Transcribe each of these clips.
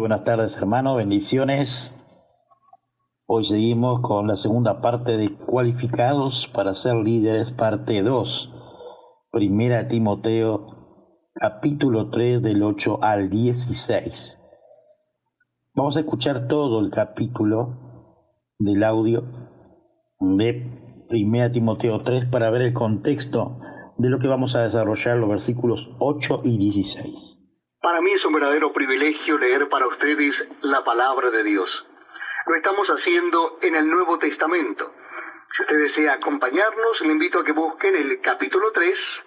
buenas tardes, hermano, bendiciones. Hoy seguimos con la segunda parte de Cualificados para ser líderes, parte 2. Primera Timoteo, capítulo 3, del 8 al 16. Vamos a escuchar todo el capítulo del audio de Primera Timoteo 3 para ver el contexto de lo que vamos a desarrollar, los versículos 8 y 16. Para mí es un verdadero privilegio leer para ustedes la palabra de Dios. Lo estamos haciendo en el Nuevo Testamento. Si usted desea acompañarnos, le invito a que busquen el capítulo 3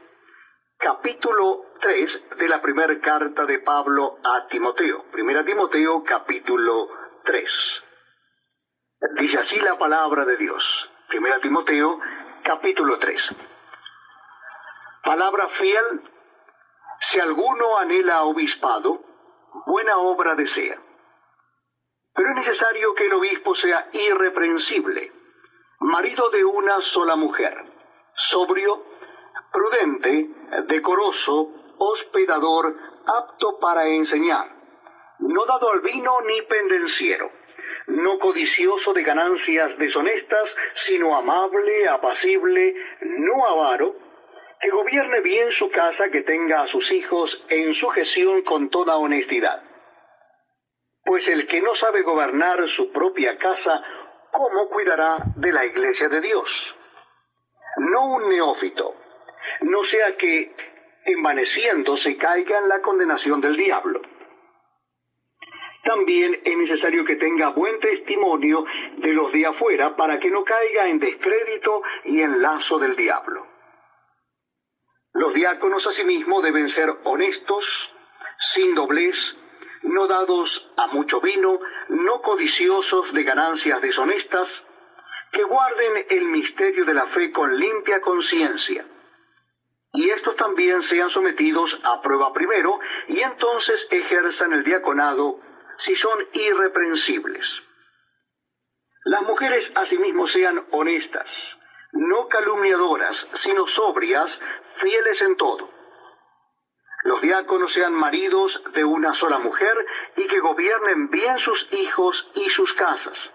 de la primera carta de Pablo a Timoteo. Primera Timoteo, capítulo 3. Dice así la palabra de Dios. Primera Timoteo, capítulo 3. Palabra fiel. Si alguno anhela obispado, buena obra desea. Pero es necesario que el obispo sea irreprensible, marido de una sola mujer, sobrio, prudente, decoroso, hospedador, apto para enseñar, no dado al vino ni pendenciero, no codicioso de ganancias deshonestas, sino amable, apacible, no avaro, que gobierne bien su casa, que tenga a sus hijos en sujeción con toda honestidad. Pues el que no sabe gobernar su propia casa, ¿cómo cuidará de la iglesia de Dios? No un neófito, no sea que, envaneciéndose, caiga en la condenación del diablo. También es necesario que tenga buen testimonio de los de afuera, para que no caiga en descrédito y en lazo del diablo. Los diáconos asimismo deben ser honestos, sin doblez, no dados a mucho vino, no codiciosos de ganancias deshonestas, que guarden el misterio de la fe con limpia conciencia. Y estos también sean sometidos a prueba primero, y entonces ejerzan el diaconado si son irreprensibles. Las mujeres asimismo sean honestas, no calumniadoras, sino sobrias, fieles en todo. Los diáconos sean maridos de una sola mujer y que gobiernen bien sus hijos y sus casas.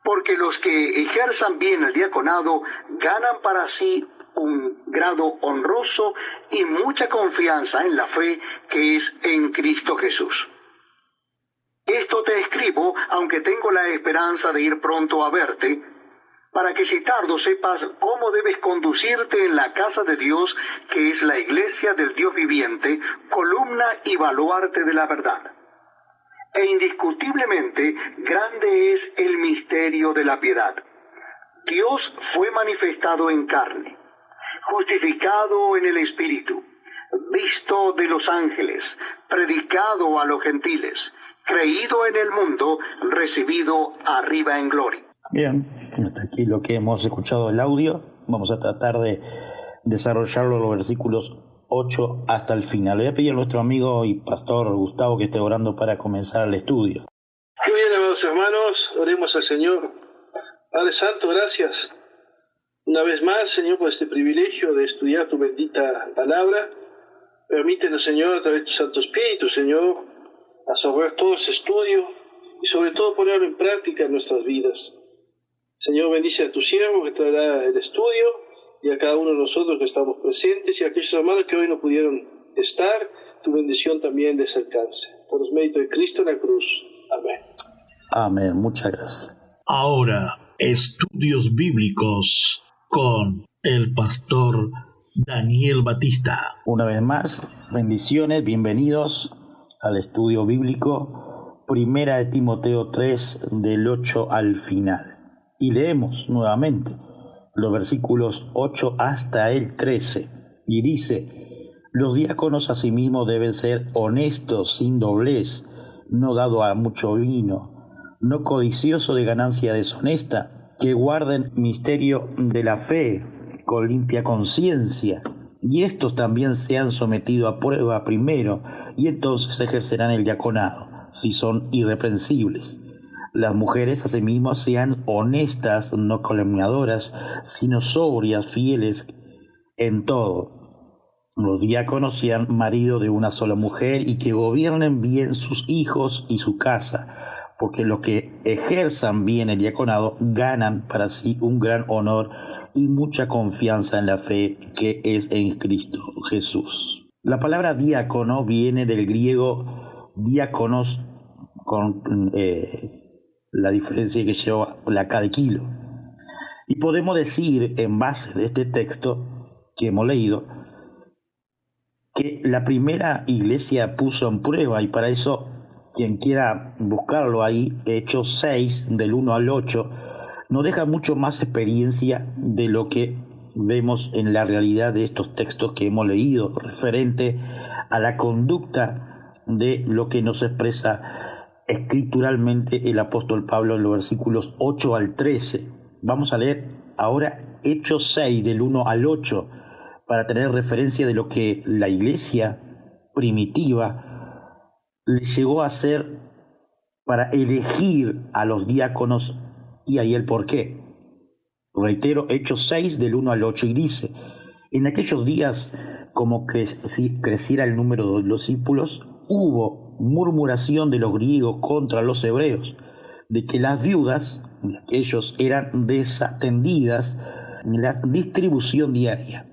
Porque los que ejerzan bien el diaconado ganan para sí un grado honroso y mucha confianza en la fe que es en Cristo Jesús. Esto te escribo, aunque tengo la esperanza de ir pronto a verte, para que si tardo sepas cómo debes conducirte en la casa de Dios, que es la iglesia del Dios viviente, columna y baluarte de la verdad. E indiscutiblemente grande es el misterio de la piedad. Dios fue manifestado en carne, justificado en el Espíritu, visto de los ángeles, predicado a los gentiles, creído en el mundo, recibido arriba en gloria. Bien, hasta aquí lo que hemos escuchado el audio. Vamos a tratar de desarrollarlo los versículos 8 hasta el final. Le voy a pedir a nuestro amigo y pastor Gustavo que esté orando para comenzar el estudio. Muy bien, amados hermanos, oremos al Señor. Padre Santo, gracias una vez más, Señor, por este privilegio de estudiar tu bendita palabra. Permítenos, Señor, a través de tu Santo Espíritu, Señor, absorber todo ese estudio y sobre todo ponerlo en práctica en nuestras vidas. Señor, bendice a tu siervo que traerá el estudio y a cada uno de nosotros que estamos presentes y a aquellos hermanos que hoy no pudieron estar, tu bendición también les alcance. Por los méritos de Cristo en la cruz. Amén. Amén, muchas gracias. Ahora, estudios bíblicos con el pastor Daniel Batista. Una vez más, bendiciones, bienvenidos al estudio bíblico, Primera de Timoteo 3, del 8 al final. Y leemos nuevamente los versículos 8 hasta el 13. Y dice: los diáconos asimismo deben ser honestos, sin doblez, no dado a mucho vino, no codicioso de ganancia deshonesta, que guarden misterio de la fe con limpia conciencia. Y estos también sean sometidos a prueba primero, y entonces ejercerán el diaconado, si son irreprensibles. Las mujeres asimismo sean honestas, no calumniadoras, sino sobrias, fieles en todo. Los diáconos sean marido de una sola mujer y que gobiernen bien sus hijos y su casa, porque los que ejerzan bien el diaconado ganan para sí un gran honor y mucha confianza en la fe que es en Cristo Jesús. La palabra diácono viene del griego diáconos, con la diferencia que lleva la K de kilo. Y podemos decir, en base de este texto que hemos leído, que la primera iglesia puso en prueba, y para eso quien quiera buscarlo ahí, Hechos 6, del 1 al 8, nos deja mucho más experiencia de lo que vemos en la realidad de estos textos que hemos leído, referente a la conducta de lo que nos expresa escrituralmente el apóstol Pablo en los versículos 8 al 13. Vamos a leer ahora Hechos 6, del 1 al 8, para tener referencia de lo que la iglesia primitiva le llegó a hacer para elegir a los diáconos, y ahí el por qué. Reitero, Hechos 6 del 1 al 8, y dice: en aquellos días, como creciera el número de los discípulos, hubo murmuración de los griegos contra los hebreos, de que las viudas de aquellos eran desatendidas en la distribución diaria.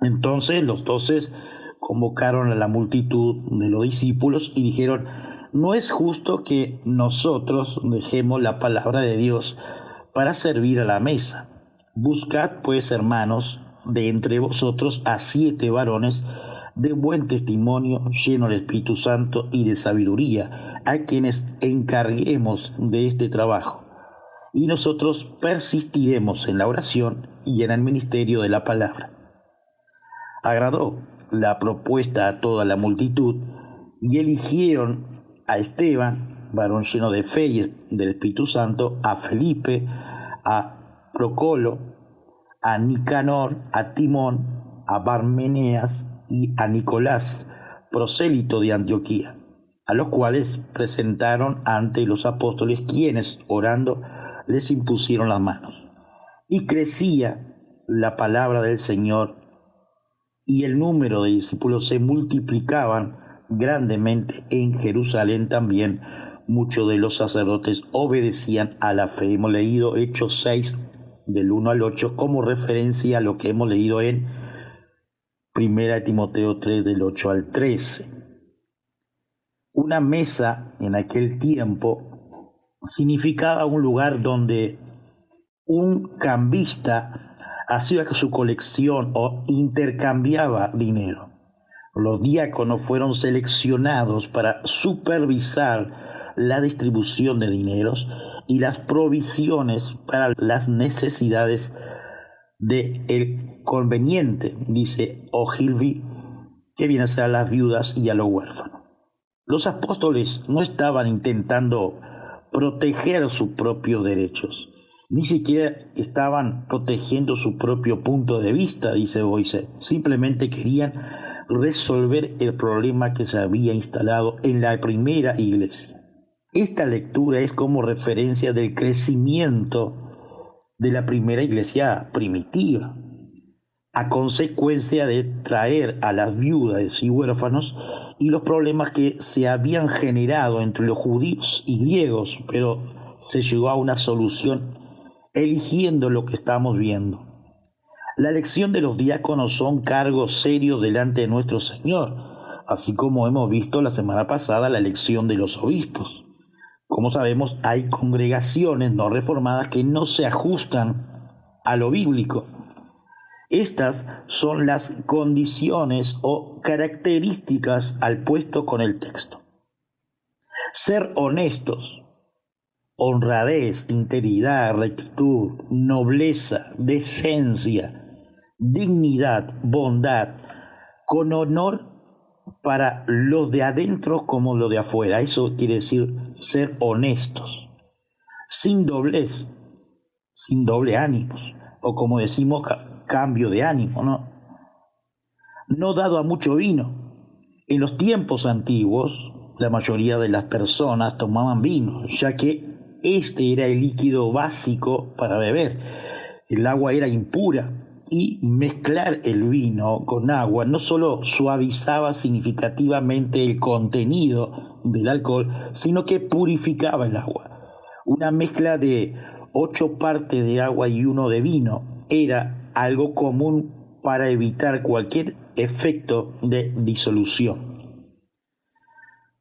Entonces los 12 convocaron a la multitud de los discípulos y dijeron: no es justo que nosotros dejemos la palabra de Dios para servir a la mesa. Buscad pues, hermanos, de entre vosotros a 7 varones de buen testimonio, llenos del Espíritu Santo y de sabiduría, a quienes encarguemos de este trabajo. Y nosotros persistiremos en la oración y en el ministerio de la palabra. Agradó la propuesta a toda la multitud, y eligieron a Esteban, varón lleno de fe y del Espíritu Santo, a Felipe, a Procolo, a Nicanor, a Timón, a Barmeneas y a Nicolás, prosélito de Antioquía, a los cuales presentaron ante los apóstoles, quienes, orando, les impusieron las manos. Y crecía la palabra del Señor, y el número de discípulos se multiplicaban grandemente en Jerusalén. También muchos de los sacerdotes obedecían a la fe. Hemos leído Hechos 6 del 1 al 8 como referencia a lo que hemos leído en 1 Timoteo 3 del 8 al 13. Una mesa en aquel tiempo significaba un lugar donde un cambista hacía su colección o intercambiaba dinero. Los diáconos fueron seleccionados para supervisar la distribución de dineros y las provisiones para las necesidades del conveniente, dice Ogilvy, que viene a ser a las viudas y a los huérfanos. Los apóstoles no estaban intentando proteger sus propios derechos, ni siquiera estaban protegiendo su propio punto de vista, dice Boyce. Simplemente querían resolver el problema que se había instalado en la primera iglesia. Esta lectura es como referencia del crecimiento de la primera iglesia primitiva, a consecuencia de traer a las viudas y huérfanos y los problemas que se habían generado entre los judíos y griegos, pero se llegó a una solución eligiendo lo que estamos viendo. La elección de los diáconos son cargos serios delante de nuestro Señor, así como hemos visto la semana pasada la elección de los obispos. Como sabemos, hay congregaciones no reformadas que no se ajustan a lo bíblico. Estas son las condiciones o características al puesto con el texto. Ser honestos, honradez, integridad, rectitud, nobleza, decencia, dignidad, bondad, con honor para los de adentro como los de afuera. Eso quiere decir ser honestos, sin doblez, sin doble ánimos, o como decimos, cambio de ánimo, no dado a mucho vino. En los tiempos antiguos, la mayoría de las personas tomaban vino, ya que este era el líquido básico para beber. El agua era impura y mezclar el vino con agua no solo suavizaba significativamente el contenido del alcohol, sino que purificaba el agua. Una mezcla de 8 partes de agua y 1 de vino era algo común para evitar cualquier efecto de disolución.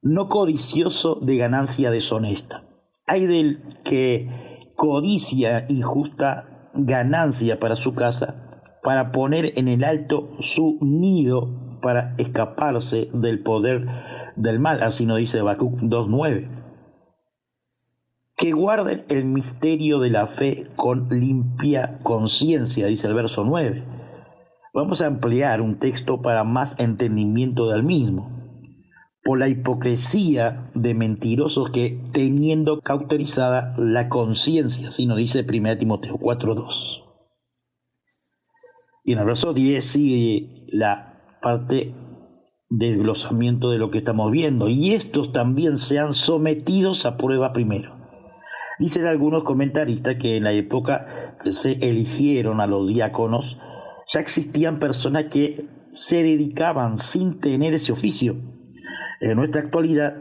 No codicioso de ganancia deshonesta. Hay del que codicia injusta ganancia para su casa, para poner en el alto su nido, para escaparse del poder del mal, así nos dice Habacuc 2:9. Que guarden el misterio de la fe con limpia conciencia, dice el verso 9. Vamos a ampliar un texto para más entendimiento del mismo. Por la hipocresía de mentirosos que, teniendo cauterizada la conciencia, así nos dice 1 Timoteo 4:2. Y en el verso 10 sigue la parte del desglosamiento de lo que estamos viendo. Y estos también sean sometidos a prueba primero. Dicen algunos comentaristas que en la época que se eligieron a los diáconos, ya existían personas que se dedicaban sin tener ese oficio. En nuestra actualidad,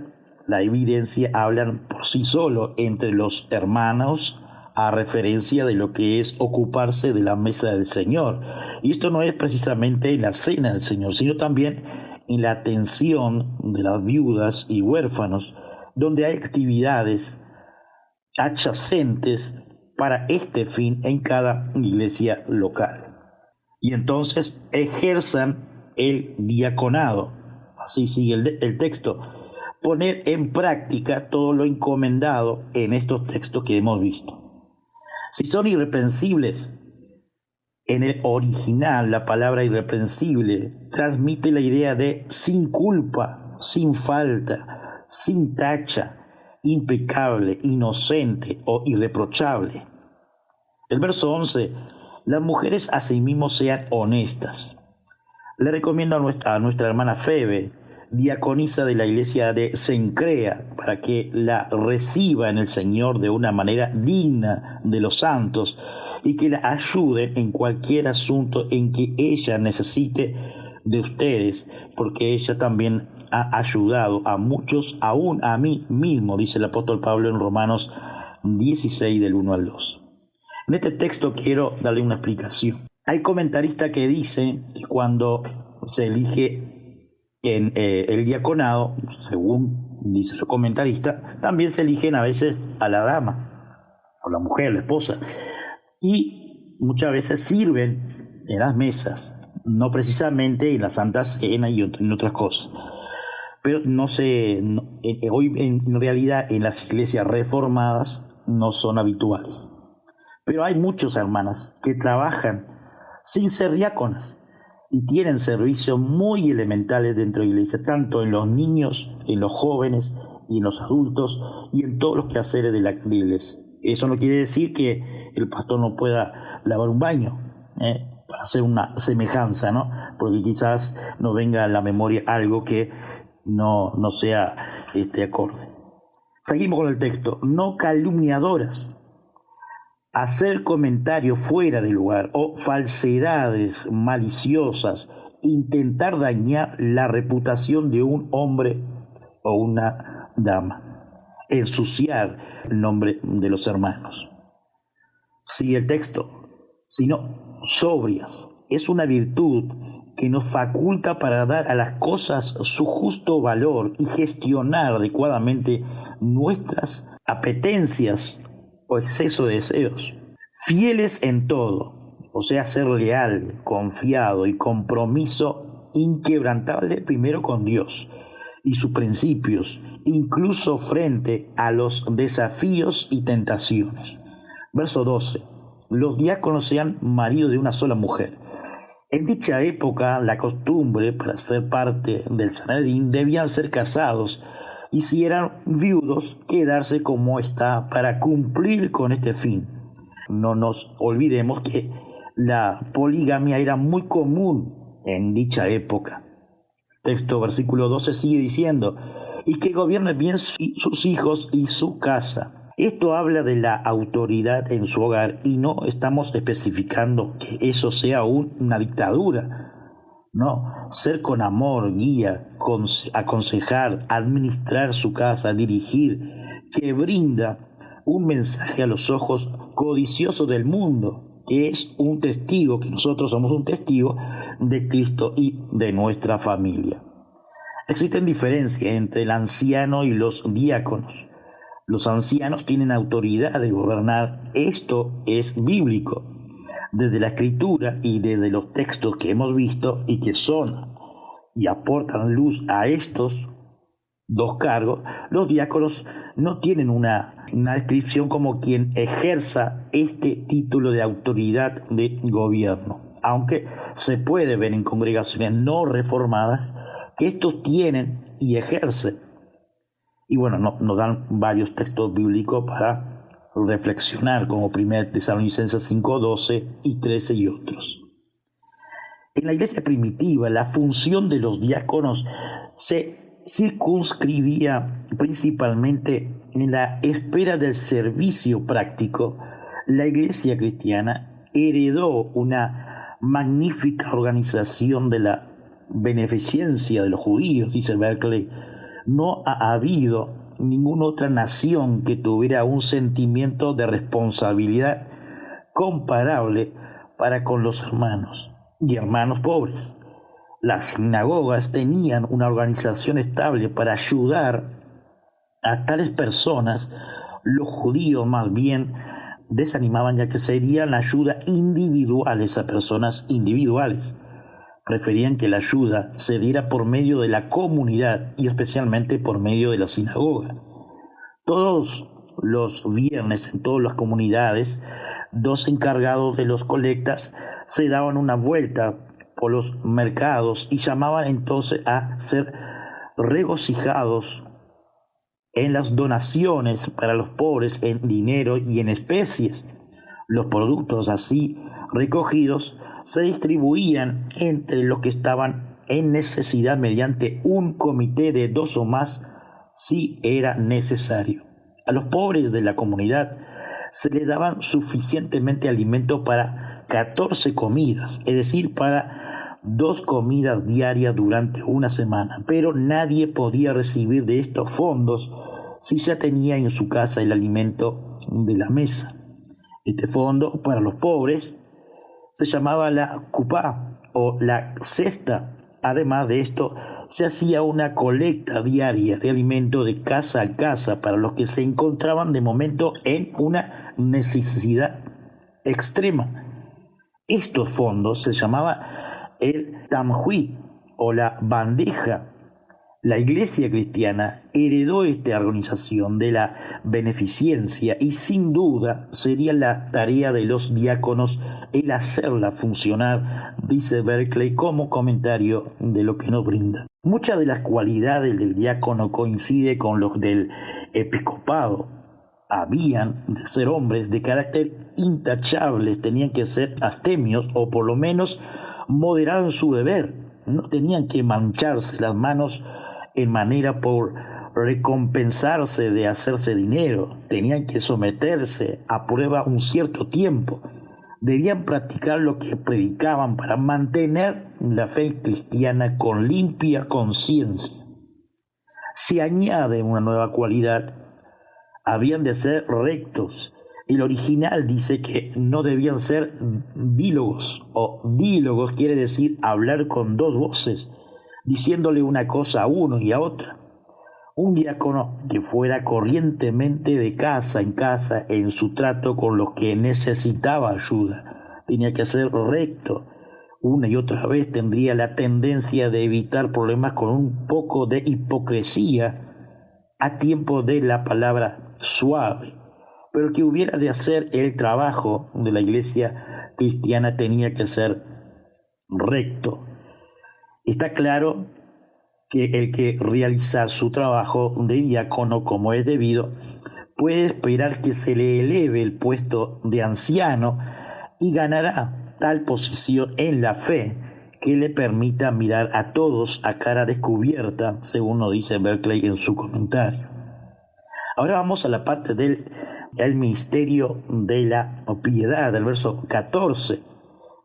la evidencia habla por sí solo entre los hermanos a referencia de lo que es ocuparse de la mesa del Señor. Y esto no es precisamente en la cena del Señor, sino también en la atención de las viudas y huérfanos, donde hay actividades adyacentes para este fin en cada iglesia local. Y entonces ejerzan el diaconado. Así sigue el texto. Poner en práctica todo lo encomendado en estos textos que hemos visto. Si son irreprensibles, en el original la palabra irreprensible transmite la idea de sin culpa, sin falta, sin tacha, impecable, inocente o irreprochable. El verso 11, las mujeres asimismo sean honestas. Le recomiendo a nuestra hermana Febe, diaconisa de la iglesia de Cencrea, para que la reciba en el Señor de una manera digna de los santos y que la ayuden en cualquier asunto en que ella necesite de ustedes, porque ella también ha ayudado a muchos, aún a mí mismo, dice el apóstol Pablo en Romanos 16 del 1 al 2. En este texto quiero darle una explicación. Hay comentaristas que dicen que cuando se elige en el diaconado, según dice el comentarista, también se eligen a veces a la dama, o la mujer, la esposa, y muchas veces sirven en las mesas, no precisamente en la Santa Cena y en otras cosas. Pero hoy en realidad en las iglesias reformadas no son habituales. Pero hay muchas hermanas que trabajan sin ser diáconas y tienen servicios muy elementales dentro de la iglesia, tanto en los niños, en los jóvenes y en los adultos y en todos los quehaceres de la iglesia. Eso no quiere decir que el pastor no pueda lavar un baño, para hacer una semejanza, ¿no? Porque quizás nos venga a la memoria algo que no sea acorde. Seguimos con el texto. No calumniadoras. Hacer comentarios fuera de lugar o falsedades maliciosas, intentar dañar la reputación de un hombre o una dama, ensuciar el nombre de los hermanos. Sigue el texto, sino sobrias. Es una virtud que nos faculta para dar a las cosas su justo valor y gestionar adecuadamente nuestras apetencias o exceso de deseos. Fieles en todo, o sea, ser leal, confiado y compromiso inquebrantable primero con Dios y sus principios, incluso frente a los desafíos y tentaciones. Verso 12. Los diáconos sean maridos de una sola mujer. En dicha época, la costumbre para ser parte del Sanedrín debían ser casados y si eran viudos, quedarse como está para cumplir con este fin. No nos olvidemos que la poligamia era muy común en dicha época. Texto versículo 12 sigue diciendo, y que gobiernen bien sus hijos y su casa, Esto habla de la autoridad en su hogar y no estamos especificando que eso sea una dictadura. No, ser con amor, guía, aconsejar, administrar su casa, dirigir, que brinda un mensaje a los ojos codiciosos del mundo, que es un testigo, que nosotros somos un testigo de Cristo y de nuestra familia. Existen diferencias entre el anciano y los diáconos. Los ancianos tienen autoridad de gobernar. Esto es bíblico. Desde la escritura y desde los textos que hemos visto y que son y aportan luz a estos dos cargos, los diáconos no tienen una descripción como quien ejerza este título de autoridad de gobierno, aunque se puede ver en congregaciones no reformadas que estos tienen y ejercen. Y bueno, nos dan varios textos bíblicos para reflexionar, como 1 Tesalonicenses 5, 12 y 13 y otros. En la iglesia primitiva, la función de los diáconos se circunscribía principalmente en la espera del servicio práctico. La iglesia cristiana heredó una magnífica organización de la beneficencia de los judíos, dice Berkeley. No ha habido ninguna otra nación que tuviera un sentimiento de responsabilidad comparable para con los hermanos y hermanos pobres. Las sinagogas tenían una organización estable para ayudar a tales personas. Los judíos más bien desanimaban, ya que sería la ayuda individuales a personas individuales. Preferían que la ayuda se diera por medio de la comunidad y especialmente por medio de la sinagoga. Todos los viernes en todas las comunidades, dos encargados de los colectas se daban una vuelta por los mercados y llamaban entonces a ser regocijados en las donaciones para los pobres en dinero y en especies. Los productos así recogidos se distribuían entre los que estaban en necesidad mediante un comité de 2 o más si era necesario. A los pobres de la comunidad se les daban suficientemente alimento para 14 comidas, es decir, para 2 comidas diarias durante una semana, pero nadie podía recibir de estos fondos si ya tenía en su casa el alimento de la mesa. Este fondo para los pobres se llamaba la cupá o la cesta. Además de esto, se hacía una colecta diaria de alimento de casa a casa para los que se encontraban de momento en una necesidad extrema. Estos fondos se llamaba el tamhui o la bandeja. La iglesia cristiana heredó esta organización de la beneficencia y sin duda sería la tarea de los diáconos el hacerla funcionar, dice Berkeley como comentario de lo que nos brinda. Muchas de las cualidades del diácono coincide con los del episcopado. Habían de ser hombres de carácter intachable, tenían que ser abstemios o por lo menos moderar su deber. No tenían que mancharse las manos en manera por recompensarse de hacerse dinero. Tenían que someterse a prueba un cierto tiempo. Debían practicar lo que predicaban para mantener la fe cristiana con limpia conciencia. Se añade una nueva cualidad. Habían de ser rectos. El original dice que no debían ser dílogos, o dílogos quiere decir hablar con 2 voces, diciéndole una cosa a uno y a otra. Un diácono que fuera corrientemente de casa en su trato con los que necesitaba ayuda. Tenía que ser recto. Una y otra vez tendría la tendencia de evitar problemas con un poco de hipocresía a tiempo de la palabra suave. Pero que hubiera de hacer el trabajo de la iglesia cristiana tenía que ser recto. Está claro que el que realiza su trabajo de diácono como es debido puede esperar que se le eleve el puesto de anciano y ganará tal posición en la fe que le permita mirar a todos a cara descubierta, según nos dice Berkeley en su comentario. Ahora vamos a la parte del el ministerio de la piedad, del verso 14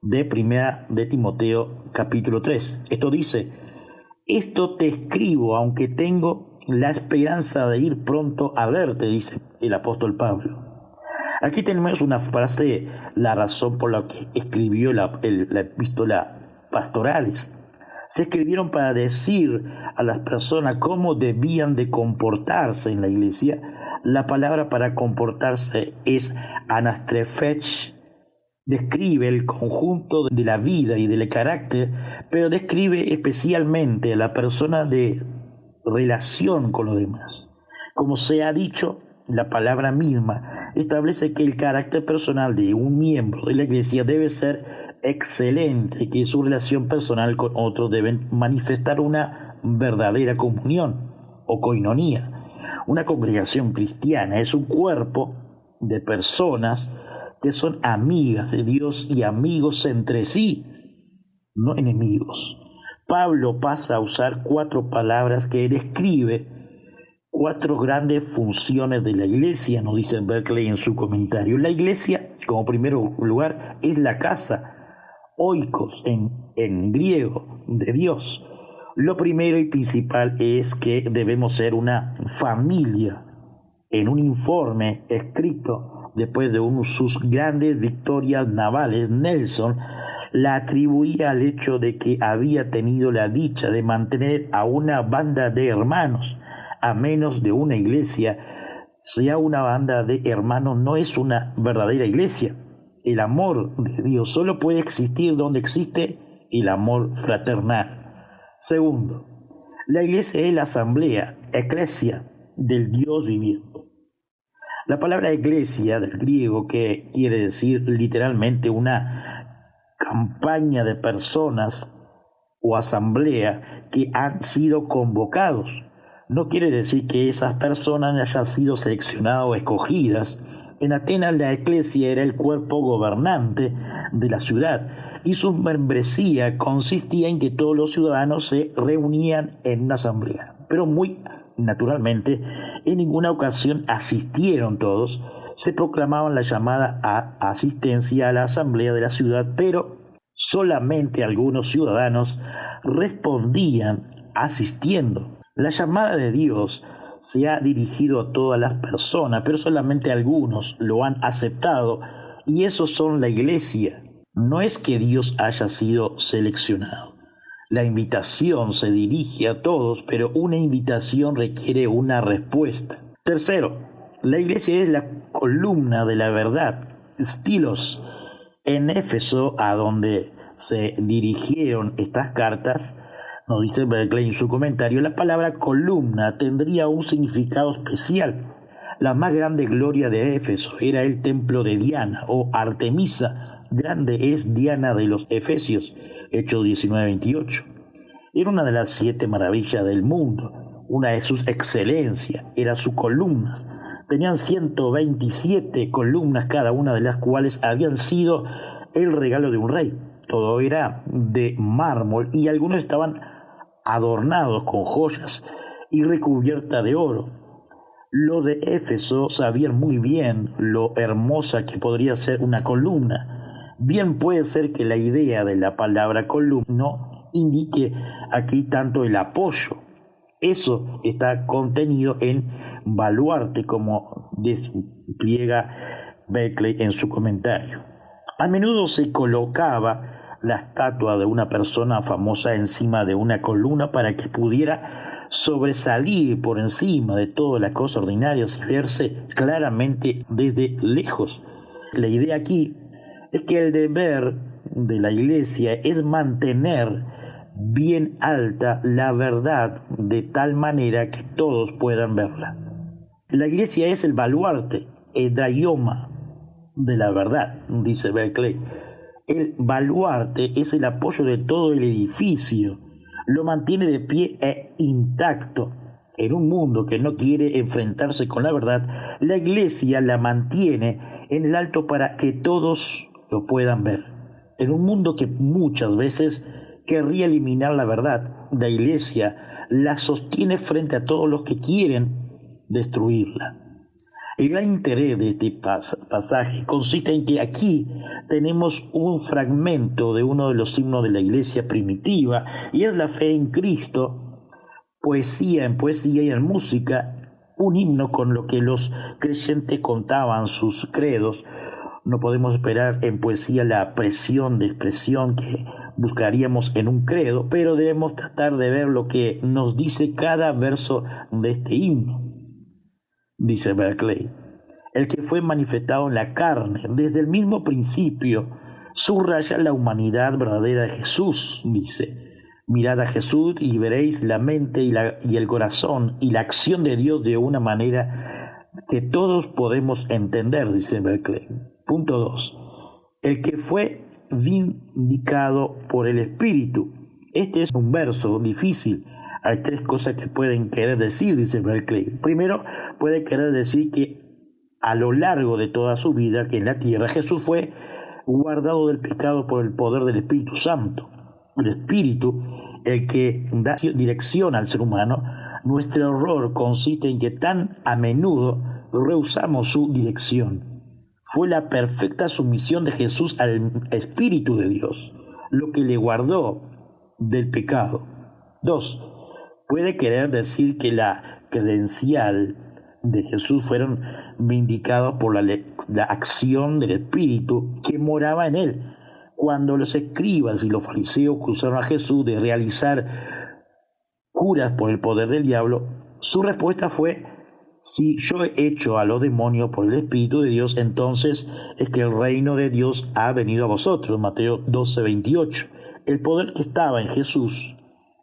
de Primera de Timoteo capítulo 3. Esto dice: esto te escribo, aunque tengo la esperanza de ir pronto a verte, dice el apóstol Pablo. Aquí tenemos una frase, la razón por la que escribió la epístola pastorales. Se escribieron para decir a las personas cómo debían de comportarse en la iglesia. La palabra para comportarse es anastrefech. Describe el conjunto de la vida y del carácter, pero describe especialmente a la persona de relación con los demás. Como se ha dicho, la palabra misma establece que el carácter personal de un miembro de la iglesia debe ser excelente, que su relación personal con otros debe manifestar una verdadera comunión o koinonía. Una congregación cristiana es un cuerpo de personas que son amigas de Dios y amigos entre sí, no enemigos. Pablo pasa a usar 4 palabras que describe 4 grandes funciones de la iglesia, nos dice Berkeley en su comentario. La iglesia, como primer lugar, es la casa, oikos en griego, de Dios. Lo primero y principal es que debemos ser una familia. En un informe escrito después de sus grandes victorias navales, Nelson la atribuía al hecho de que había tenido la dicha de mantener a una banda de hermanos. A menos de una iglesia sea una banda de hermanos, no es una verdadera iglesia. El amor de Dios solo puede existir donde existe el amor fraternal. Segundo, la iglesia es la asamblea, eclesia, del Dios viviente. La palabra iglesia del griego, que quiere decir literalmente una campaña de personas o asamblea que han sido convocados, no quiere decir que esas personas hayan sido seleccionadas o escogidas. En Atenas la eclesia era el cuerpo gobernante de la ciudad y su membresía consistía en que todos los ciudadanos se reunían en una asamblea. Pero muy naturalmente, en ninguna ocasión asistieron todos. Se proclamaban la llamada a asistencia a la asamblea de la ciudad, pero solamente algunos ciudadanos respondían asistiendo. La llamada de Dios se ha dirigido a todas las personas, pero solamente algunos lo han aceptado, y esos son la iglesia. No es que Dios haya sido seleccionado. La invitación se dirige a todos, pero una invitación requiere una respuesta. Tercero, la iglesia es la columna de la verdad. Stilos, en Éfeso, a donde se dirigieron estas cartas, nos dice Berkeley en su comentario, la palabra columna tendría un significado especial. La más grande gloria de Éfeso era el templo de Diana o Artemisa. Grande es Diana de los Efesios, Hechos 19:28. Era una de las 7 maravillas del mundo. Una de sus excelencias era sus columnas. Tenían 127 columnas, cada una de las cuales habían sido el regalo de un rey. Todo era de mármol y algunos estaban adornados con joyas y recubierta de oro. Los de Éfeso sabían muy bien lo hermosa que podría ser una columna. Bien puede ser que la idea de la palabra columna no indique aquí tanto el apoyo. Eso está contenido en baluarte, como despliega Berkeley en su comentario. A menudo se colocaba la estatua de una persona famosa encima de una columna para que pudiera sobresalir por encima de todas las cosas ordinarias y verse claramente desde lejos. La idea aquí es que el deber de la iglesia es mantener bien alta la verdad de tal manera que todos puedan verla. La iglesia es el baluarte, el drayoma de la verdad, dice Berkeley. El baluarte es el apoyo de todo el edificio, lo mantiene de pie e intacto. En un mundo que no quiere enfrentarse con la verdad, la iglesia la mantiene en el alto para que todos lo puedan ver. En un mundo que muchas veces querría eliminar la verdad, la iglesia la sostiene frente a todos los que quieren destruirla. El gran interés de este pasaje consiste en que aquí tenemos un fragmento de uno de los himnos de la iglesia primitiva, y es la fe en Cristo, poesía y en música, un himno con lo que los creyentes contaban sus credos. No podemos esperar en poesía la presión de expresión que buscaríamos en un credo, pero debemos tratar de ver lo que nos dice cada verso de este himno. Dice Berkeley: el que fue manifestado en la carne desde el mismo principio subraya la humanidad verdadera de Jesús. Dice: mirad a Jesús y veréis la mente y el corazón y la acción de Dios de una manera que todos podemos entender, dice Berkeley. Punto 2. El que fue vindicado por el Espíritu. Este es un verso difícil. Hay tres cosas que pueden querer decir, dice Berkeley. Primero, puede querer decir que a lo largo de toda su vida que en la tierra, Jesús fue guardado del pecado por el poder del Espíritu Santo. El Espíritu, el que da dirección al ser humano. Nuestro error consiste en que tan a menudo rehusamos su dirección. Fue la perfecta sumisión de Jesús al Espíritu de Dios lo que le guardó del pecado. 2. Puede querer decir que la credencial de Jesús fueron vindicados por la acción del Espíritu que moraba en él. Cuando los escribas y los fariseos acusaron a Jesús de realizar curas por el poder del diablo, su respuesta fue: si yo he hecho a los demonios por el Espíritu de Dios, entonces es que el reino de Dios ha venido a vosotros. Mateo 12:28. El poder que estaba en Jesús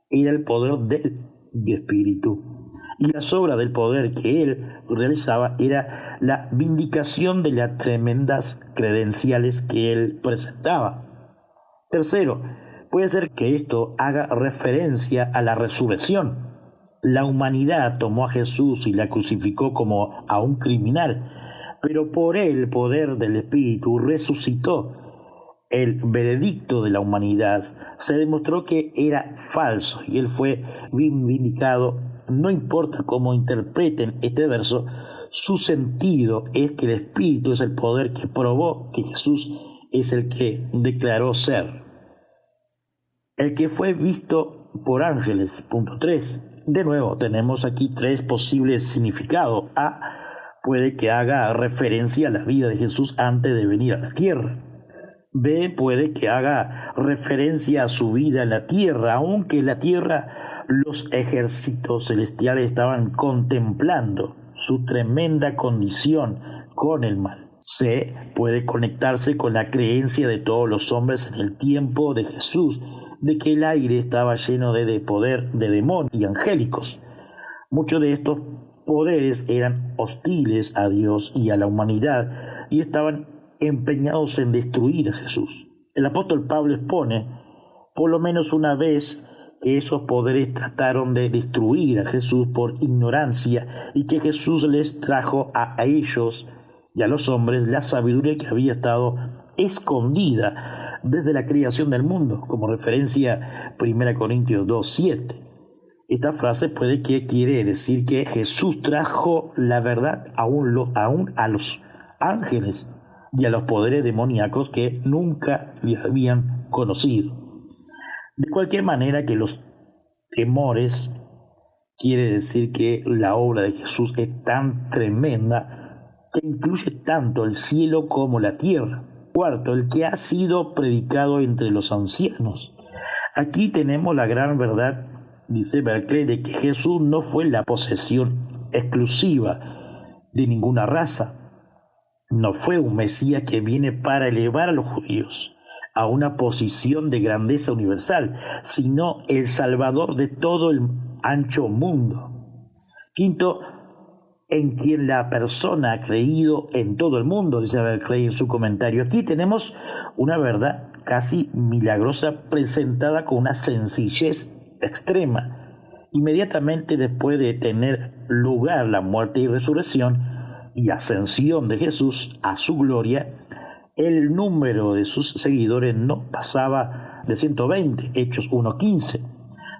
era el poder del Espíritu, y las obras del poder que él realizaba era la vindicación de las tremendas credenciales que él presentaba. Tercero, puede ser que esto haga referencia a la resurrección. La humanidad tomó a Jesús y la crucificó como a un criminal, pero por el poder del Espíritu resucitó. El veredicto de la humanidad se demostró que era falso y él fue vindicado. No importa cómo interpreten este verso, su sentido es que el Espíritu es el poder que probó que Jesús es el que declaró ser. El que fue visto por ángeles. Punto 3. De nuevo, tenemos aquí tres posibles significados. A, puede que haga referencia a la vida de Jesús antes de venir a la tierra. B, puede que haga referencia a su vida en la tierra, aunque en la tierra los ejércitos celestiales estaban contemplando su tremenda condición con el mal. C, puede conectarse con la creencia de todos los hombres en el tiempo de Jesús, de que el aire estaba lleno de poder de demonios y angélicos. Muchos de estos poderes eran hostiles a Dios y a la humanidad y estaban empeñados en destruir a Jesús. El apóstol Pablo expone por lo menos una vez que esos poderes trataron de destruir a Jesús por ignorancia y que Jesús les trajo a ellos y a los hombres la sabiduría que había estado escondida desde la creación del mundo, como referencia 1 Corintios 2:7. Esta frase puede que quiere decir que Jesús trajo la verdad aún a los ángeles y a los poderes demoníacos que nunca le habían conocido. De cualquier manera, que los temores quiere decir que la obra de Jesús es tan tremenda que incluye tanto el cielo como la tierra. Cuarto, el que ha sido predicado entre los ancianos. Aquí tenemos la gran verdad, dice Berkeley, de que Jesús no fue la posesión exclusiva de ninguna raza. No fue un Mesías que viene para elevar a los judíos a una posición de grandeza universal, sino el Salvador de todo el ancho mundo. Quinto, en quien la persona ha creído en todo el mundo, dice Berkeley en su comentario. Aquí tenemos una verdad casi milagrosa presentada con una sencillez extrema. Inmediatamente después de tener lugar la muerte y resurrección y ascensión de Jesús a su gloria, el número de sus seguidores no pasaba de 120, Hechos 1:15.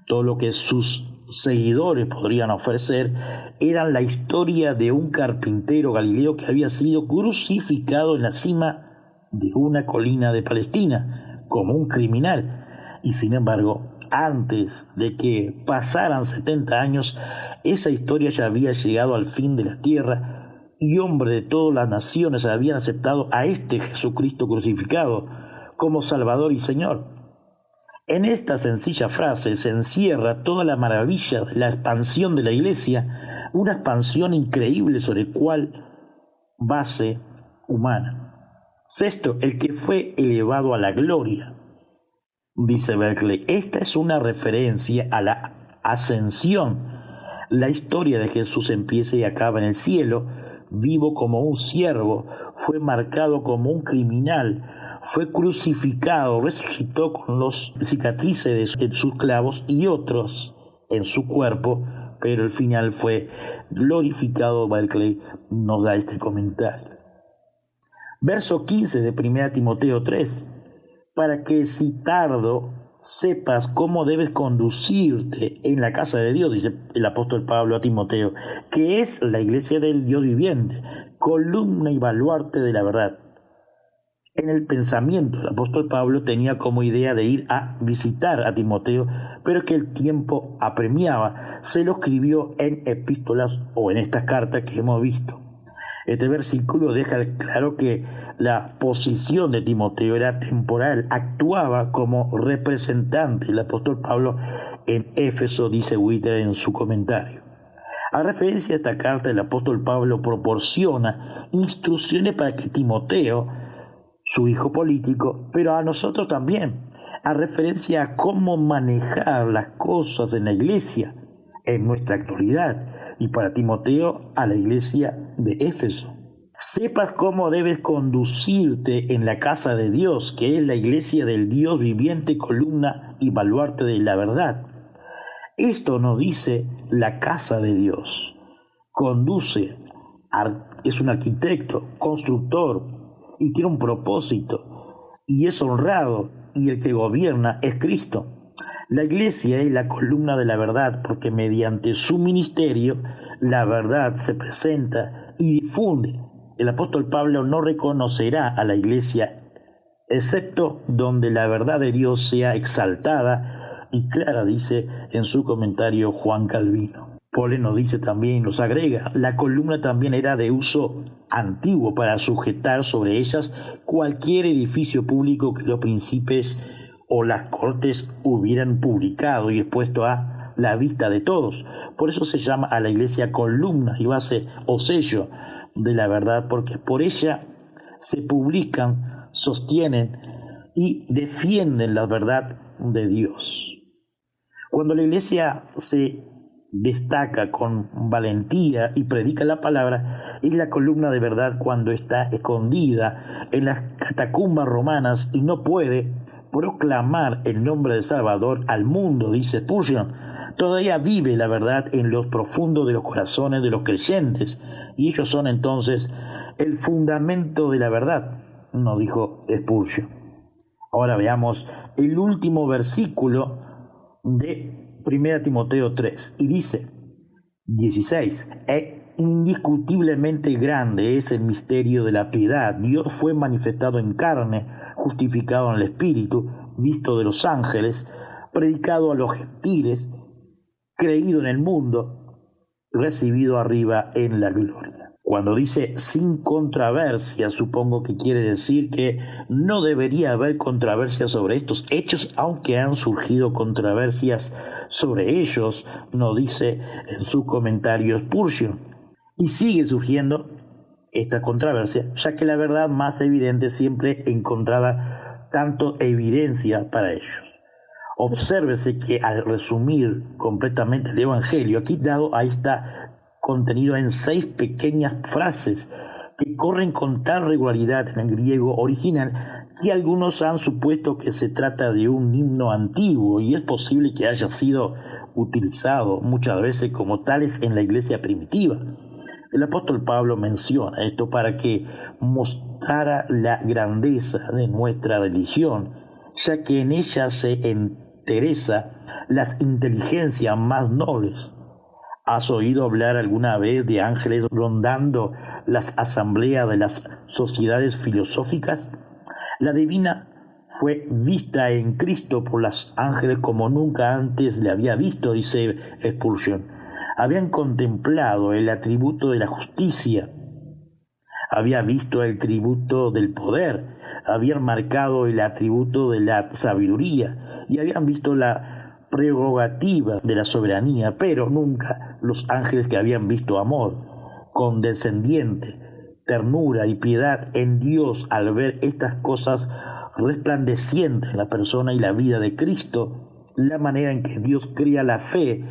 Todo lo que sus seguidores podrían ofrecer eran la historia de un carpintero galileo que había sido crucificado en la cima de una colina de Palestina como un criminal. Y sin embargo, antes de que pasaran 70 años, esa historia ya había llegado al fin de la tierra y hombres de todas las naciones habían aceptado a este Jesucristo crucificado como Salvador y Señor. En esta sencilla frase se encierra toda la maravilla de la expansión de la Iglesia, una expansión increíble sobre cuál base humana. Sexto, el que fue elevado a la gloria. Dice Berkeley, esta es una referencia a la ascensión. La historia de Jesús empieza y acaba en el cielo, vivo como un siervo, fue marcado como un criminal, fue crucificado, resucitó con las cicatrices de sus clavos y otros en su cuerpo, pero el final fue glorificado. Berkeley nos da este comentario. Verso 15 de 1 Timoteo 3, para que si tardo sepas cómo debes conducirte en la casa de Dios, dice el apóstol Pablo a Timoteo, que es la iglesia del Dios viviente, columna y baluarte de la verdad. En el pensamiento, el apóstol Pablo tenía como idea de ir a visitar a Timoteo, pero que el tiempo apremiaba. Se lo escribió en epístolas o en estas cartas que hemos visto. Este versículo deja claro que la posición de Timoteo era temporal, actuaba como representante. El apóstol Pablo en Éfeso, dice Witter en su comentario. A referencia a esta carta, el apóstol Pablo proporciona instrucciones para que Timoteo, su hijo político, pero a nosotros también, a referencia a cómo manejar las cosas en la iglesia en nuestra actualidad, y para Timoteo a la iglesia de Éfeso. Sepas cómo debes conducirte en la casa de Dios, que es la iglesia del Dios viviente, columna y baluarte de la verdad. Esto nos dice la casa de Dios. Conduce, es un arquitecto, constructor, y tiene un propósito, y es honrado, y el que gobierna es Cristo. La iglesia es la columna de la verdad, porque mediante su ministerio la verdad se presenta y difunde. El apóstol Pablo no reconocerá a la iglesia excepto donde la verdad de Dios sea exaltada y clara, dice en su comentario Juan Calvino. Pole nos dice también, nos agrega, la columna también era de uso antiguo para sujetar sobre ellas cualquier edificio público que los príncipes o las cortes hubieran publicado y expuesto a la vista de todos. Por eso se llama a la iglesia columna y base o sello de la verdad, porque por ella se publican, sostienen y defienden la verdad de Dios. Cuando la iglesia se destaca con valentía y predica la palabra, es la columna de verdad cuando está escondida en las catacumbas romanas y no puede proclamar el nombre de Salvador al mundo, dice Spurgeon. Todavía vive la verdad en los profundos de los corazones de los creyentes, y ellos son entonces el fundamento de la verdad, nos dijo Spurgeon. Ahora veamos el último versículo de 1 Timoteo 3, y dice 16, indiscutiblemente grande es el misterio de la piedad. Dios fue manifestado en carne, justificado en el Espíritu, visto de los ángeles, predicado a los gentiles, creído en el mundo, recibido arriba en la gloria. Cuando dice sin controversia, supongo que quiere decir que no debería haber controversia sobre estos hechos, aunque han surgido controversias sobre ellos, nos dice en su comentario Spurgeon. Y sigue surgiendo esta controversia, ya que la verdad más evidente siempre encontraba tanto evidencia para ellos. Obsérvese que al resumir completamente el Evangelio, aquí dado ahí está contenido en 6 pequeñas frases que corren con tal regularidad en el griego original que algunos han supuesto que se trata de un himno antiguo, y es posible que haya sido utilizado muchas veces como tales en la iglesia primitiva. El apóstol Pablo menciona esto para que mostrara la grandeza de nuestra religión, ya que en ella se Teresa las inteligencias más nobles. ¿Has oído hablar alguna vez de ángeles rondando las asambleas de las sociedades filosóficas? La divina fue vista en Cristo por los ángeles como nunca antes le había visto, dice Spurgeon. Habían contemplado el atributo de la justicia, había visto el tributo del poder, habían marcado el atributo de la sabiduría y habían visto la prerrogativa de la soberanía, pero nunca los ángeles que habían visto amor, condescendiente, ternura y piedad en Dios al ver estas cosas resplandecientes en la persona y la vida de Cristo. La manera en que Dios crea la fe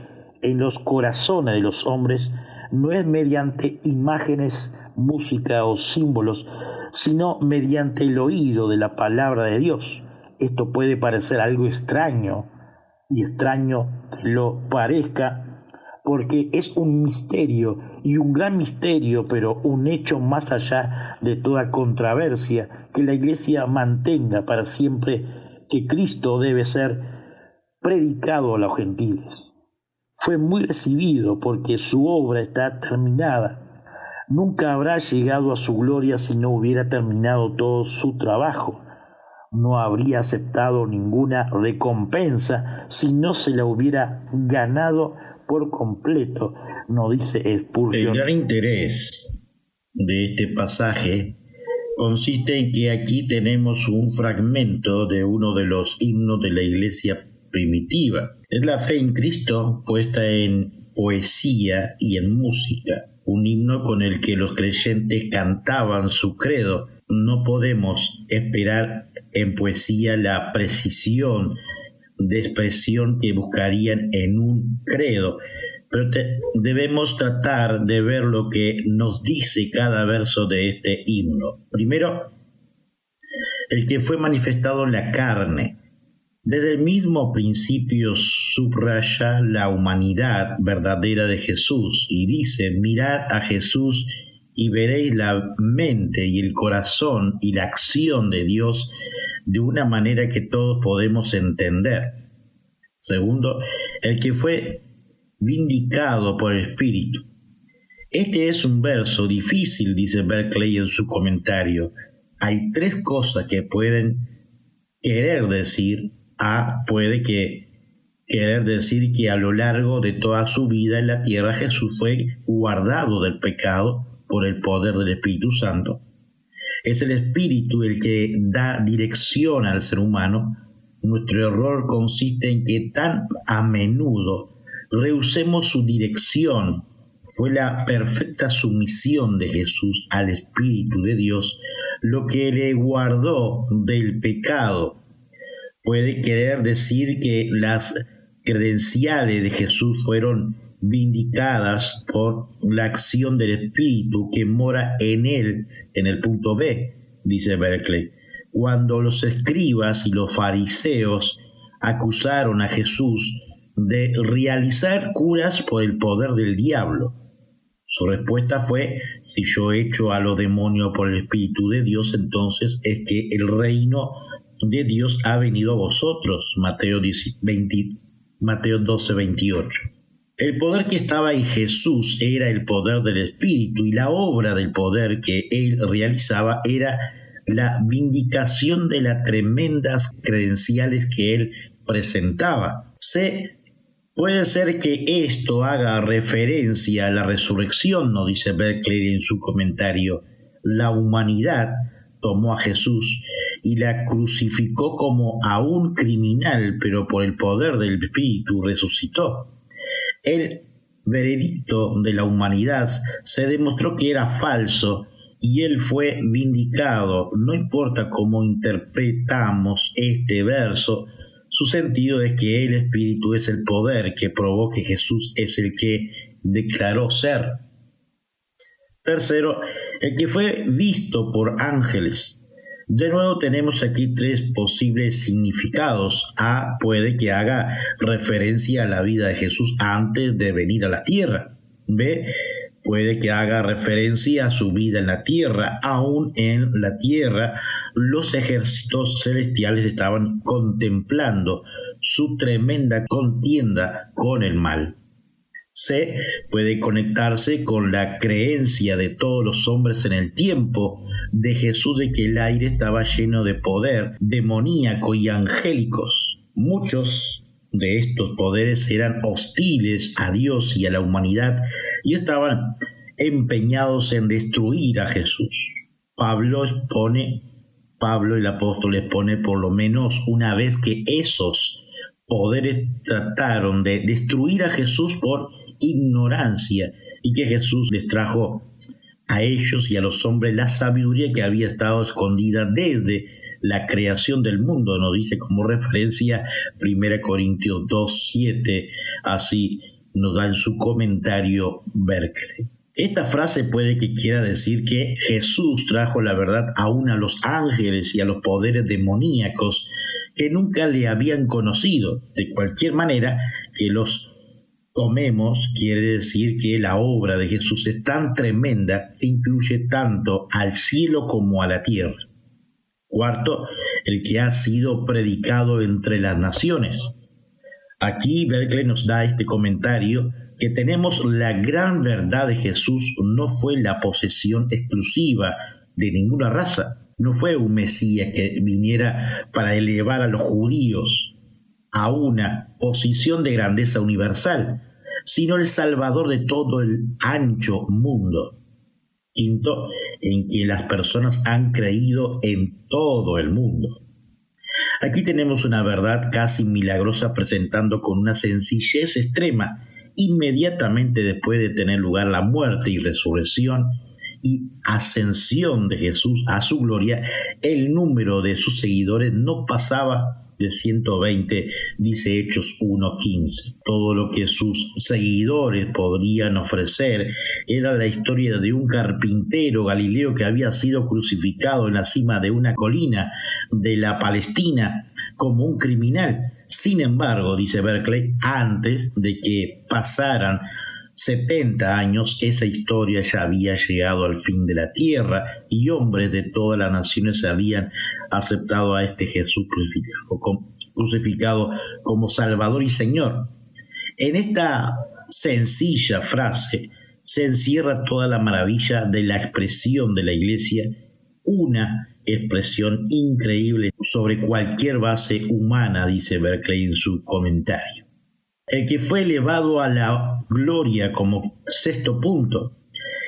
en los corazones de los hombres no es mediante imágenes, música o símbolos, sino mediante el oído de la palabra de Dios. Esto puede parecer algo extraño, y extraño que lo parezca, porque es un misterio, y un gran misterio, pero un hecho más allá de toda controversia, que la Iglesia mantenga para siempre que Cristo debe ser predicado a los gentiles. Fue muy recibido porque su obra está terminada. Nunca habrá llegado a su gloria si no hubiera terminado todo su trabajo. No habría aceptado ninguna recompensa si no se la hubiera ganado por completo, nos dice Spurgeon. El gran interés de este pasaje consiste en que aquí tenemos un fragmento de uno de los himnos de la iglesia primitiva. Es la fe en Cristo puesta en poesía y en música, un himno con el que los creyentes cantaban su credo. No podemos esperar en poesía la precisión de expresión que buscarían en un credo, pero debemos tratar de ver lo que nos dice cada verso de este himno. Primero, el que fue manifestado en la carne. Desde el mismo principio subraya la humanidad verdadera de Jesús y dice: mirad a Jesús y veréis la mente y el corazón y la acción de Dios de una manera que todos podemos entender. Segundo, el que fue vindicado por el Espíritu. Este es un verso difícil, dice Berkeley en su comentario. Hay tres cosas que pueden querer decir. Puede querer decir que a lo largo de toda su vida en la tierra Jesús fue guardado del pecado por el poder del Espíritu Santo. Es el Espíritu el que da dirección al ser humano. Nuestro error consiste en que tan a menudo rehusemos su dirección. Fue la perfecta sumisión de Jesús al Espíritu de Dios lo que le guardó del pecado. Puede querer decir que las credenciales de Jesús fueron vindicadas por la acción del Espíritu que mora en él, en el punto B, dice Berkeley. Cuando los escribas y los fariseos acusaron a Jesús de realizar curas por el poder del diablo, su respuesta fue: si yo echo a los demonios por el Espíritu de Dios, entonces es que el reino de Dios ha venido a vosotros. Mateo 12:28. El poder que estaba en Jesús era el poder del Espíritu, y la obra del poder que él realizaba era la vindicación de las tremendas credenciales que él presentaba. Puede ser que esto haga referencia a la resurrección, nos dice Berkeley en su comentario. La humanidad tomó a Jesús y la crucificó como a un criminal, pero por el poder del Espíritu resucitó. El veredicto de la humanidad se demostró que era falso y él fue vindicado. No importa cómo interpretamos este verso, su sentido es que el Espíritu es el poder que probó que Jesús es el que declaró ser. Tercero, el que fue visto por ángeles. De nuevo tenemos aquí tres posibles significados. A puede que haga referencia a la vida de Jesús antes de venir a la tierra. B puede que haga referencia a su vida en la tierra. Aún en la tierra, los ejércitos celestiales estaban contemplando su tremenda contienda con el mal. C puede conectarse con la creencia de todos los hombres en el tiempo de Jesús de que el aire estaba lleno de poder demoníaco y angélicos. Muchos de estos poderes eran hostiles a Dios y a la humanidad y estaban empeñados en destruir a Jesús. Pablo el apóstol expone por lo menos una vez que esos poderes trataron de destruir a Jesús por ignorancia y que Jesús les trajo a ellos y a los hombres la sabiduría que había estado escondida desde la creación del mundo. Nos dice como referencia 1 Corintios 2:7, así nos da en su comentario Berkeley. Esta frase puede que quiera decir que Jesús trajo la verdad aún a los ángeles y a los poderes demoníacos que nunca le habían conocido. De cualquier manera que los tomemos, quiere decir que la obra de Jesús es tan tremenda que incluye tanto al cielo como a la tierra. Cuarto, el que ha sido predicado entre las naciones. Aquí Berkeley nos da este comentario que tenemos la gran verdad de Jesús no fue la posesión exclusiva de ninguna raza. No fue un Mesías que viniera para elevar a los judíos a una posición de grandeza universal, sino el Salvador de todo el ancho mundo. Quinto, en que las personas han creído en todo el mundo. Aquí tenemos una verdad casi milagrosa presentando con una sencillez extrema, inmediatamente después de tener lugar la muerte y resurrección y ascensión de Jesús a su gloria, el número de sus seguidores no pasaba de 120, dice Hechos 1:15. Todo lo que sus seguidores podrían ofrecer era la historia de un carpintero galileo que había sido crucificado en la cima de una colina de la Palestina como un criminal. Sin embargo, dice Berkeley, antes de que pasaran 70 años, esa historia ya había llegado al fin de la tierra y hombres de todas las naciones habían aceptado a este Jesús crucificado como Salvador y Señor. En esta sencilla frase se encierra toda la maravilla de la expresión de la Iglesia, una expresión increíble sobre cualquier base humana, dice Berkeley en su comentario. El que fue elevado a la gloria como sexto punto.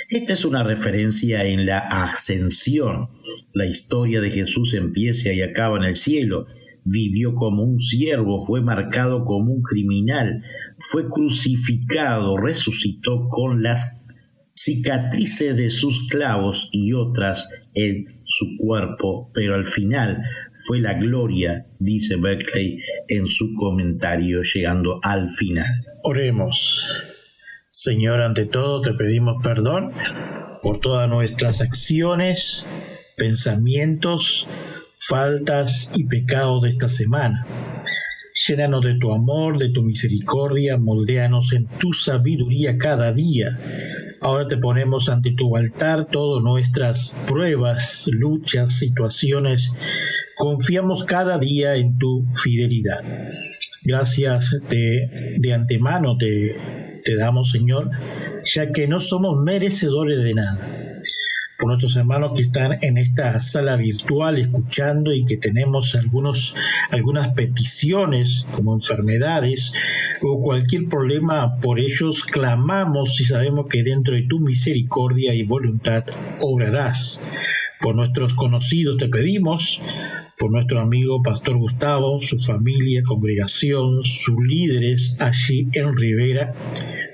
Esta es una referencia en la ascensión. La historia de Jesús empieza y acaba en el cielo. Vivió como un siervo, fue marcado como un criminal, fue crucificado, resucitó con las cicatrices de sus clavos y otras en su cuerpo, pero al final fue la gloria, dice Berkeley en su comentario, llegando al final. Oremos. Señor, ante todo te pedimos perdón por todas nuestras acciones, pensamientos, faltas y pecados de esta semana. Llénanos de tu amor, de tu misericordia, moldéanos en tu sabiduría cada día. Ahora te ponemos ante tu altar todas nuestras pruebas, luchas, situaciones. Confiamos cada día en tu fidelidad. Gracias de antemano te damos, Señor, ya que no somos merecedores de nada. Por nuestros hermanos que están en esta sala virtual escuchando y que tenemos algunas peticiones como enfermedades o cualquier problema, por ellos clamamos y sabemos que dentro de tu misericordia y voluntad obrarás. Por nuestros conocidos te pedimos, por nuestro amigo Pastor Gustavo, su familia, congregación, sus líderes allí en Rivera,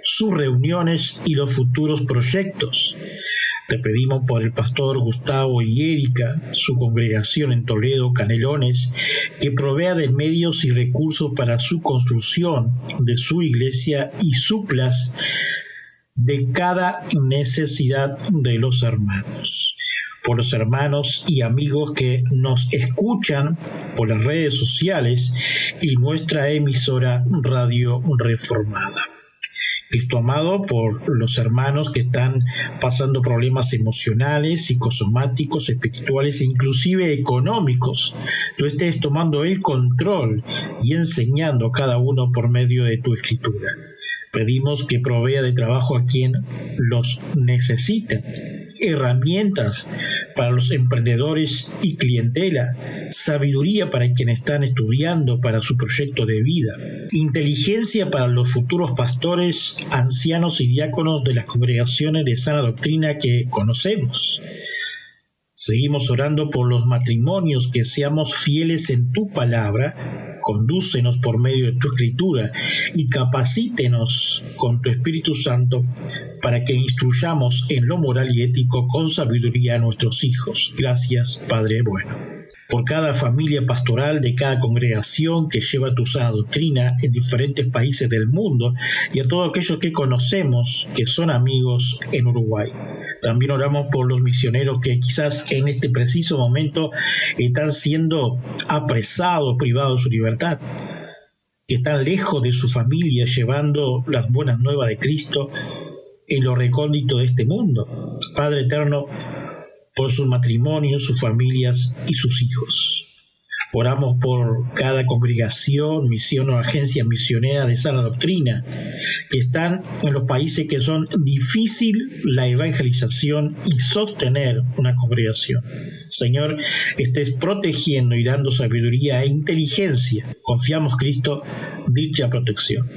sus reuniones y los futuros proyectos. Te pedimos por el pastor Gustavo y Erika, su congregación en Toledo, Canelones, que provea de medios y recursos para su construcción de su iglesia y suplas de cada necesidad de los hermanos. Por los hermanos y amigos que nos escuchan por las redes sociales y nuestra emisora Radio Reformada. Cristo amado, por los hermanos que están pasando problemas emocionales, psicosomáticos, espirituales e inclusive económicos. Tú estés tomando el control y enseñando a cada uno por medio de tu escritura. Pedimos que provea de trabajo a quien los necesita, herramientas para los emprendedores y clientela, sabiduría para quienes están estudiando para su proyecto de vida, inteligencia para los futuros pastores, ancianos y diáconos de las congregaciones de sana doctrina que conocemos. Seguimos orando por los matrimonios, que seamos fieles en tu palabra, condúcenos por medio de tu escritura y capacítenos con tu Espíritu Santo para que instruyamos en lo moral y ético con sabiduría a nuestros hijos. Gracias, Padre bueno. Por cada familia pastoral de cada congregación que lleva tu sana doctrina en diferentes países del mundo y a todos aquellos que conocemos que son amigos en Uruguay. También oramos por los misioneros que quizás en este preciso momento están siendo apresados, privados de su libertad, que están lejos de su familia llevando las buenas nuevas de Cristo en lo recóndito de este mundo. Padre eterno, por sus matrimonios, sus familias y sus hijos. Oramos por cada congregación, misión o agencia misionera de sana doctrina que están en los países que son difícil la evangelización y sostener una congregación. Señor, estés protegiendo y dando sabiduría e inteligencia. Confiamos, Cristo, dicha protección.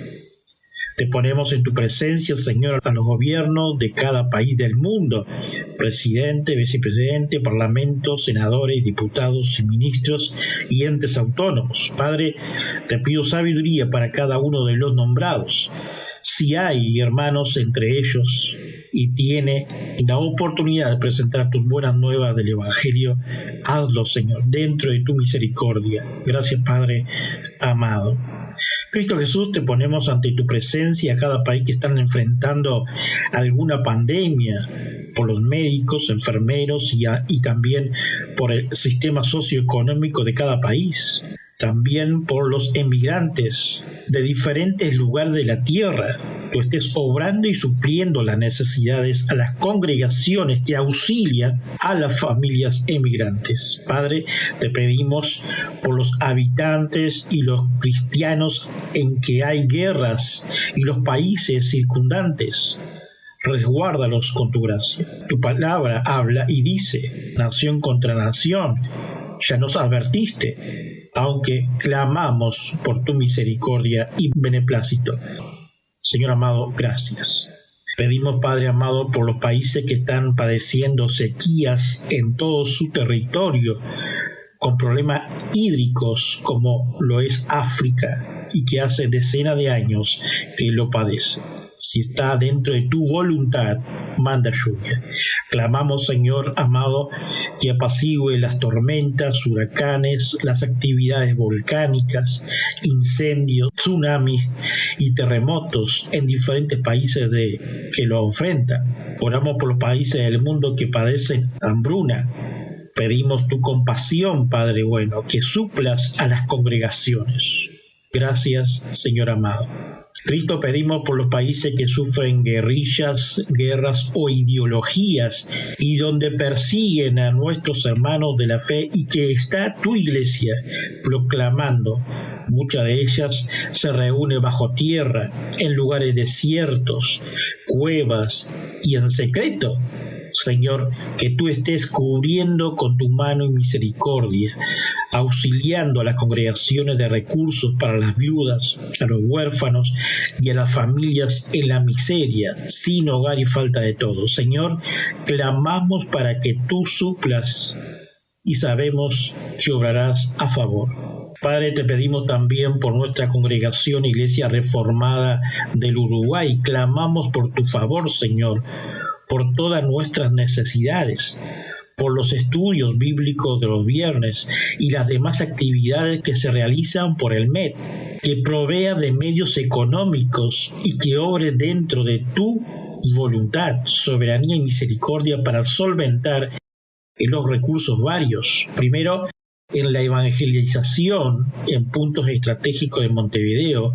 Te ponemos en tu presencia, Señor, a los gobiernos de cada país del mundo, presidente, vicepresidente, parlamento, senadores, diputados y ministros y entes autónomos. Padre, te pido sabiduría para cada uno de los nombrados. Si hay hermanos entre ellos y tiene la oportunidad de presentar tus buenas nuevas del Evangelio, hazlo, Señor, dentro de tu misericordia. Gracias, Padre amado. Cristo Jesús, te ponemos ante tu presencia a cada país que están enfrentando alguna pandemia, por los médicos, enfermeros y también por el sistema socioeconómico de cada país. También por los emigrantes de diferentes lugares de la tierra. Tú estés obrando y supliendo las necesidades a las congregaciones que auxilian a las familias emigrantes. Padre, te pedimos por los habitantes y los cristianos en que hay guerras y los países circundantes. Resguárdalos con tu gracia. Tu palabra habla y dice, nación contra nación. Ya nos advertiste, aunque clamamos por tu misericordia y beneplácito. Señor amado, gracias. Pedimos, Padre amado, por los países que están padeciendo sequías en todo su territorio, con problemas hídricos como lo es África y que hace decenas de años que lo padece. Si está dentro de tu voluntad, manda lluvia. Clamamos, Señor amado, que apacigüe las tormentas, huracanes, las actividades volcánicas, incendios, tsunamis y terremotos en diferentes países que lo enfrentan. Oramos por los países del mundo que padecen hambruna. Pedimos tu compasión, Padre bueno, que suplas a las congregaciones. Gracias, Señor amado. Cristo, pedimos por los países que sufren guerrillas, guerras o ideologías y donde persiguen a nuestros hermanos de la fe y que está tu iglesia proclamando. Muchas de ellas se reúnen bajo tierra, en lugares desiertos, cuevas y en secreto. Señor, que tú estés cubriendo con tu mano y misericordia, auxiliando a las congregaciones de recursos para las viudas, a los huérfanos y a las familias en la miseria, sin hogar y falta de todo. Señor, clamamos para que tú suplas y sabemos que obrarás a favor. Padre, te pedimos también por nuestra congregación Iglesia Reformada del Uruguay. Clamamos por tu favor, Señor, por todas nuestras necesidades, por los estudios bíblicos de los viernes y las demás actividades que se realizan por el MED, que provea de medios económicos y que obre dentro de tu voluntad, soberanía y misericordia para solventar los recursos varios. Primero, en la evangelización en puntos estratégicos de Montevideo,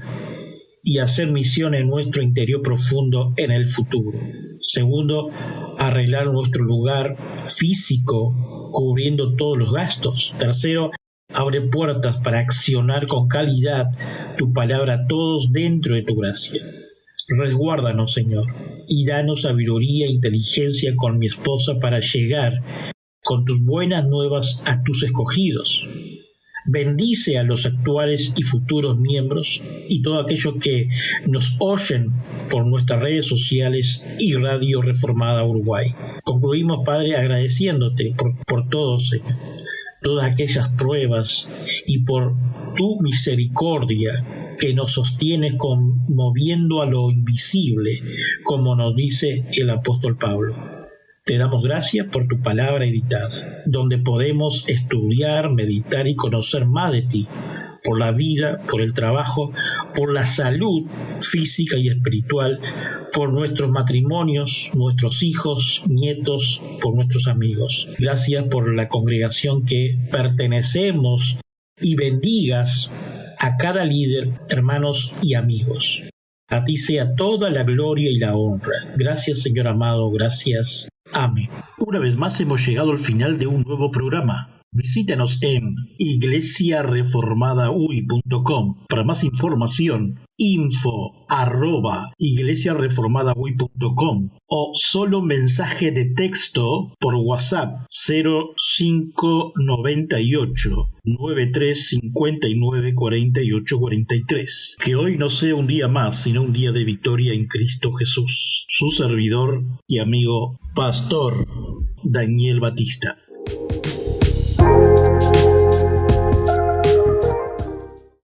y hacer misión en nuestro interior profundo en el futuro. Segundo, arreglar nuestro lugar físico cubriendo todos los gastos. Tercero, abre puertas para accionar con calidad tu palabra a todos dentro de tu gracia. Resguárdanos, Señor, y danos sabiduría e inteligencia con mi esposa para llegar con tus buenas nuevas a tus escogidos. Bendice a los actuales y futuros miembros y todo aquello que nos oyen por nuestras redes sociales y Radio Reformada Uruguay. Concluimos, Padre, agradeciéndote por todo, Señor, todas aquellas pruebas y por tu misericordia que nos sostiene moviendo a lo invisible, como nos dice el apóstol Pablo. Te damos gracias por tu palabra editada, donde podemos estudiar, meditar y conocer más de ti, por la vida, por el trabajo, por la salud física y espiritual, por nuestros matrimonios, nuestros hijos, nietos, por nuestros amigos. Gracias por la congregación que pertenecemos y bendigas a cada líder, hermanos y amigos. A ti sea toda la gloria y la honra. Gracias, Señor amado, gracias. Amén. Una vez más hemos llegado al final de un nuevo programa. Visítanos en iglesiareformadauy.com. Para más información, info@iglesiareformadauy.com o solo mensaje de texto por WhatsApp 0598 9359 4843. Que hoy no sea un día más, sino un día de victoria en Cristo Jesús. Su servidor y amigo Pastor Daniel Batista.